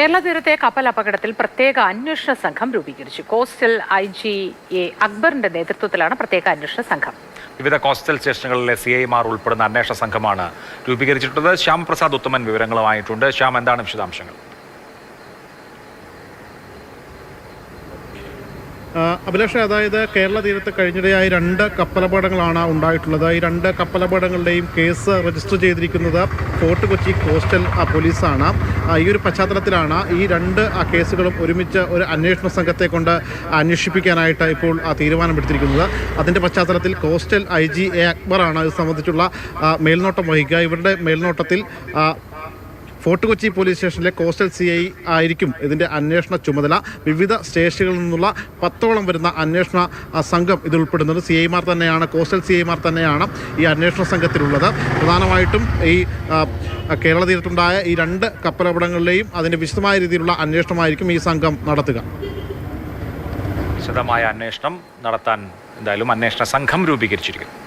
കേരള തീരത്തെ കപ്പൽ അപകടത്തിൽ പ്രത്യേക അന്വേഷണ സംഘം രൂപീകരിച്ചു. കോസ്റ്റൽ IGA അക്ബറിന്റെ നേതൃത്വത്തിലാണ് പ്രത്യേക അന്വേഷണ സംഘം. വിവിധ കോസ്റ്റൽ സ്റ്റേഷനുകളിലെ CIമാർ ഉൾപ്പെടുന്ന അന്വേഷണ സംഘമാണ് രൂപീകരിച്ചിട്ടുള്ളത്. ശ്യാം പ്രസാദ് ഉത്തമൻ വിവരങ്ങളുമായിട്ടുണ്ട്. ശ്യാം, എന്താണ് വിശദാംശങ്ങൾ? അഭിലാഷ്, അതായത് കേരള തീരത്ത് കഴിഞ്ഞിടെയായി 2 കപ്പലപകടങ്ങളാണ് ഉണ്ടായിട്ടുള്ളത്. ഈ 2 കപ്പലപകടങ്ങളുടെയും കേസ് രജിസ്റ്റർ ചെയ്തിരിക്കുന്നത് ഫോർട്ട് കൊച്ചി കോസ്റ്റൽ പോലീസാണ്. ഈ ഒരു പശ്ചാത്തലത്തിലാണ് ഈ 2 കേസുകളും ഒരുമിച്ച് ഒരു അന്വേഷണ സംഘത്തെ കൊണ്ട് അന്വേഷിപ്പിക്കാനായിട്ട് ഇപ്പോൾ തീരുമാനമെടുത്തിരിക്കുന്നത്. അതിൻ്റെ പശ്ചാത്തലത്തിൽ കോസ്റ്റൽ IGA അക്ബറാണ് ഇത് സംബന്ധിച്ചുള്ള മേൽനോട്ടം വഹിക്കുക. ഇവരുടെ മേൽനോട്ടത്തിൽ ഫോർട്ട് കൊച്ചി പോലീസ് സ്റ്റേഷനിലെ കോസ്റ്റൽ CI ആയിരിക്കും ഇതിൻ്റെ അന്വേഷണ ചുമതല. വിവിധ സ്റ്റേഷനുകളിൽ നിന്നുള്ള 10ഓളം വരുന്ന അന്വേഷണ സംഘം ഇതിൽ ഉൾപ്പെടുന്നത്. CIമാർ തന്നെയാണ്, കോസ്റ്റൽ CIമാർ തന്നെയാണ് ഈ അന്വേഷണ സംഘത്തിലുള്ളത്. പ്രധാനമായിട്ടും ഈ കേരള തീരത്തുണ്ടായ ഈ 2 കപ്പലപകടങ്ങളിലെയും അതിൻ്റെ വിശദമായ രീതിയിലുള്ള അന്വേഷണമായിരിക്കും ഈ സംഘം നടത്തുക. വിശദമായ അന്വേഷണം നടത്താൻ എന്തായാലും അന്വേഷണ സംഘം രൂപീകരിച്ചിരിക്കുന്നു.